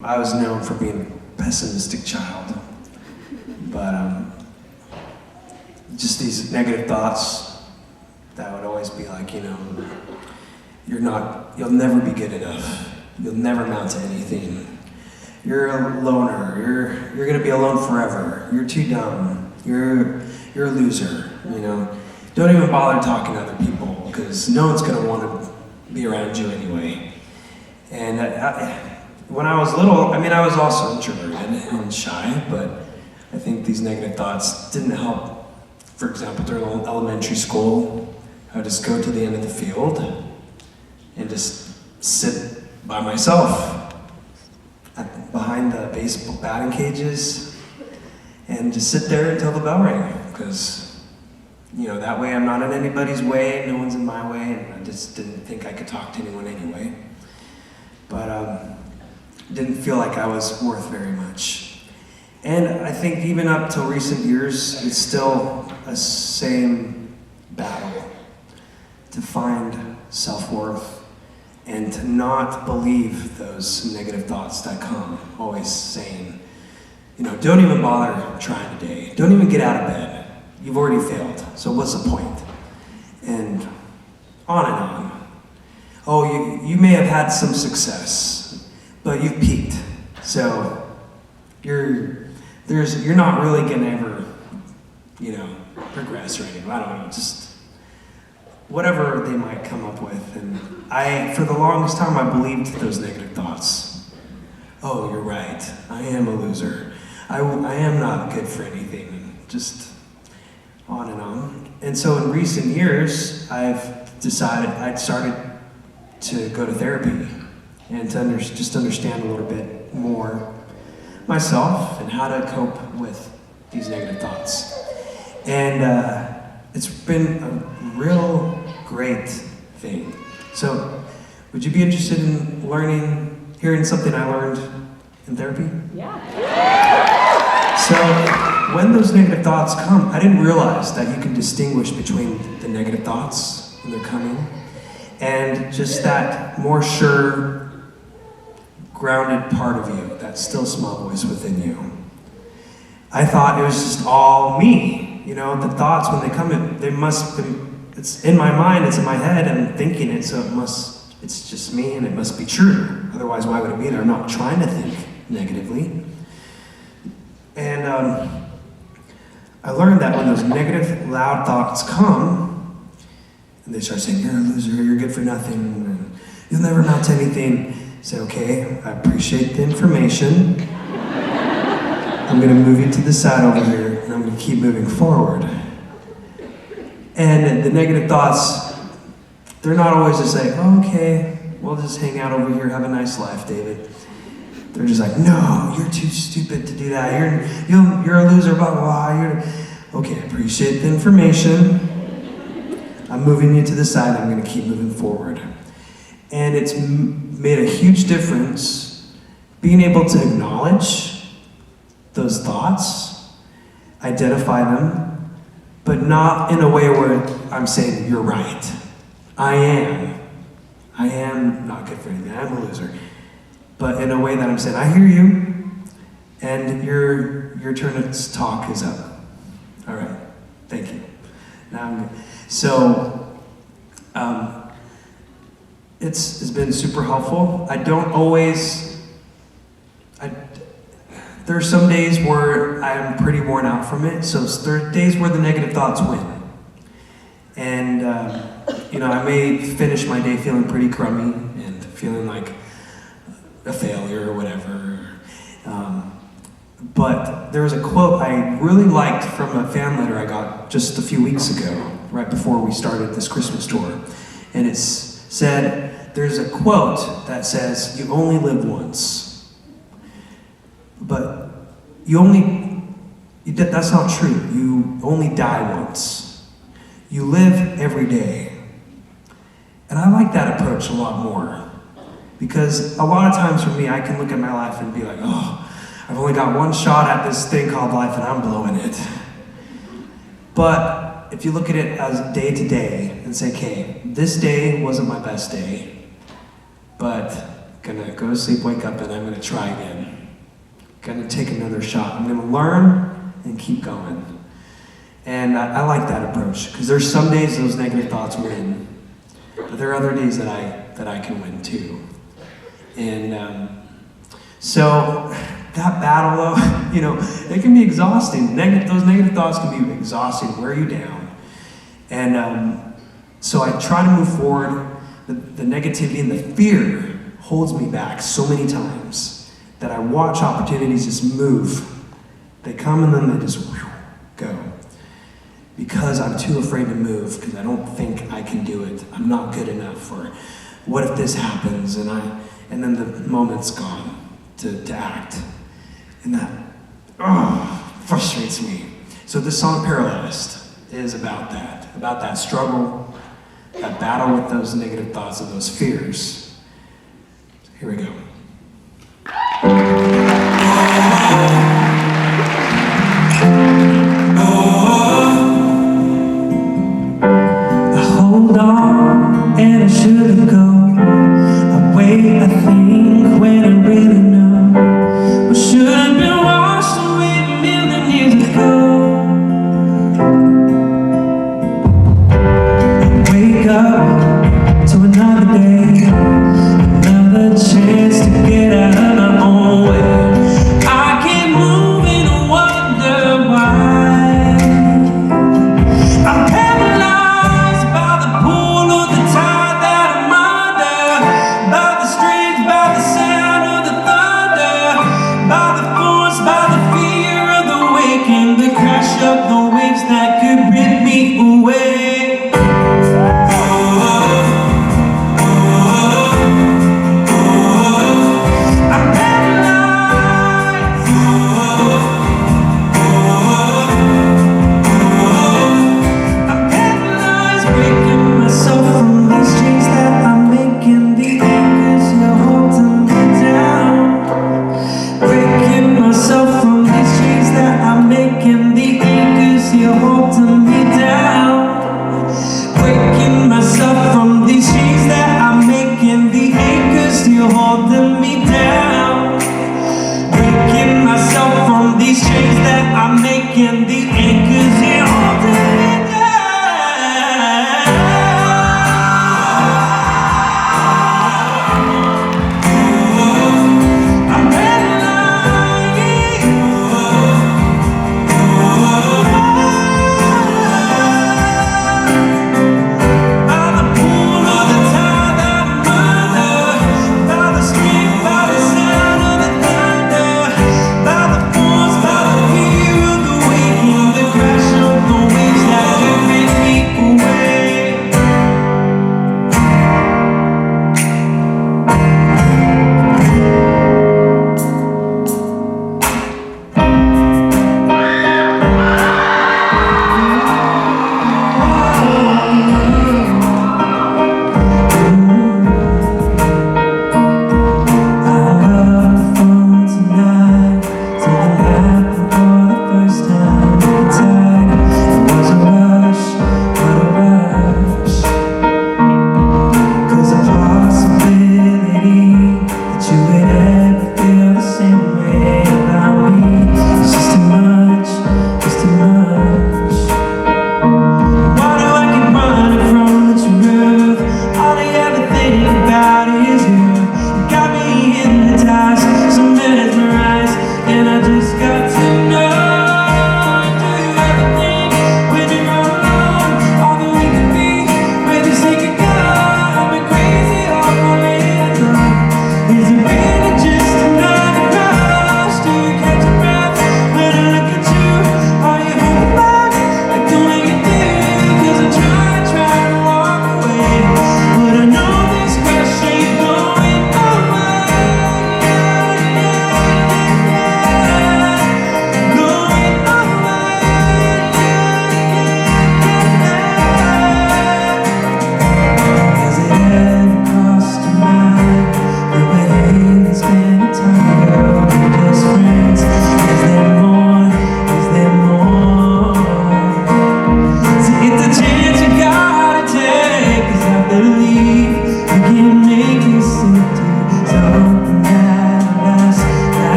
I was known for being a pessimistic child, but just these negative thoughts that would always be like, you'll never be good enough. You'll never amount to anything. You're a loner. You're gonna be alone forever. You're too dumb. You're a loser. Don't even bother talking to other people because no one's gonna want to be around you anyway. And when I was little, I was also introverted and shy, but I think these negative thoughts didn't help. For example, during elementary school, I would just go to the end of the field and just sit by myself behind the baseball batting cages and just sit there until the bell rang, because that way I'm not in anybody's way, no one's in my way, and I just didn't think I could talk to anyone anyway. But didn't feel like I was worth very much. And I think even up till recent years, it's still a same battle to find self-worth and to not believe those negative thoughts that come, always saying, don't even bother trying today. Don't even get out of bed. You've already failed, so what's the point? And on. Oh, you may have had some success, but you've peaked. So you're not really gonna ever, progress or anything. I don't know, just whatever they might come up with. And for the longest time, I believed those negative thoughts. Oh, you're right. I am a loser. I am not good for anything. And just on and on. And so in recent years, I've started to go to therapy and to just understand a little bit more myself and how to cope with these negative thoughts. And it's been a real great thing. So would you be interested in hearing something I learned in therapy? Yeah. So when those negative thoughts come, I didn't realize that you can distinguish between the negative thoughts when they're coming and just that more sure, grounded part of you, that still small voice within you. I thought it was just all me. The thoughts, when they come in, it's in my mind, it's in my head, and I'm thinking it, so it's just me, and it must be true. Otherwise, why would it be there? I'm not trying to think negatively. And I learned that when those negative, loud thoughts come, and they start saying, you're a loser, you're good for nothing, and you'll never amount to anything. Say, okay, I appreciate the information. I'm gonna move you to the side over here, and I'm gonna keep moving forward. And the negative thoughts, they're not always just like, oh, okay, we'll just hang out over here, have a nice life, David. They're just like, no, you're too stupid to do that. You're a loser, blah, blah, blah. Okay, I appreciate the information. I'm moving you to the side, I'm gonna keep moving forward. And it's made a huge difference being able to acknowledge those thoughts, identify them, but not in a way where I'm saying, you're right. I am not good for anything, I'm a loser. But in a way that I'm saying, I hear you, and your turn to talk is up. All right, thank you. It's been super helpful. There are some days where I'm pretty worn out from it, so there are days where the negative thoughts win. And, I may finish my day feeling pretty crummy and feeling like a failure or whatever. But there was a quote I really liked from a fan letter I got just a few weeks ago, right before we started this Christmas tour. And it said, there's a quote that says, you only live once. But that's not true. You only die once. You live every day. And I like that approach a lot more. Because a lot of times for me, I can look at my life and be like, oh, I've only got one shot at this thing called life and I'm blowing it. But if you look at it as day to day and say, okay, this day wasn't my best day, but Gonna go to sleep, wake up, and I'm gonna try again. Gonna take another shot. I'm gonna learn and keep going. And I like that approach, because there's some days those negative thoughts win, but there are other days that I can win too. And so that battle, though, you know, it can be exhausting. Those negative thoughts can be exhausting, wear you down. And so I try to move forward. The negativity and the fear holds me back so many times that I watch opportunities just move. They come and then they just go. Because I'm too afraid to move, because I don't think I can do it. I'm not good enough, or what if this happens? And then the moment's gone to act. And that frustrates me. So this song, Paralyzed, is about that struggle, that battle with those negative thoughts and those fears. So here we go.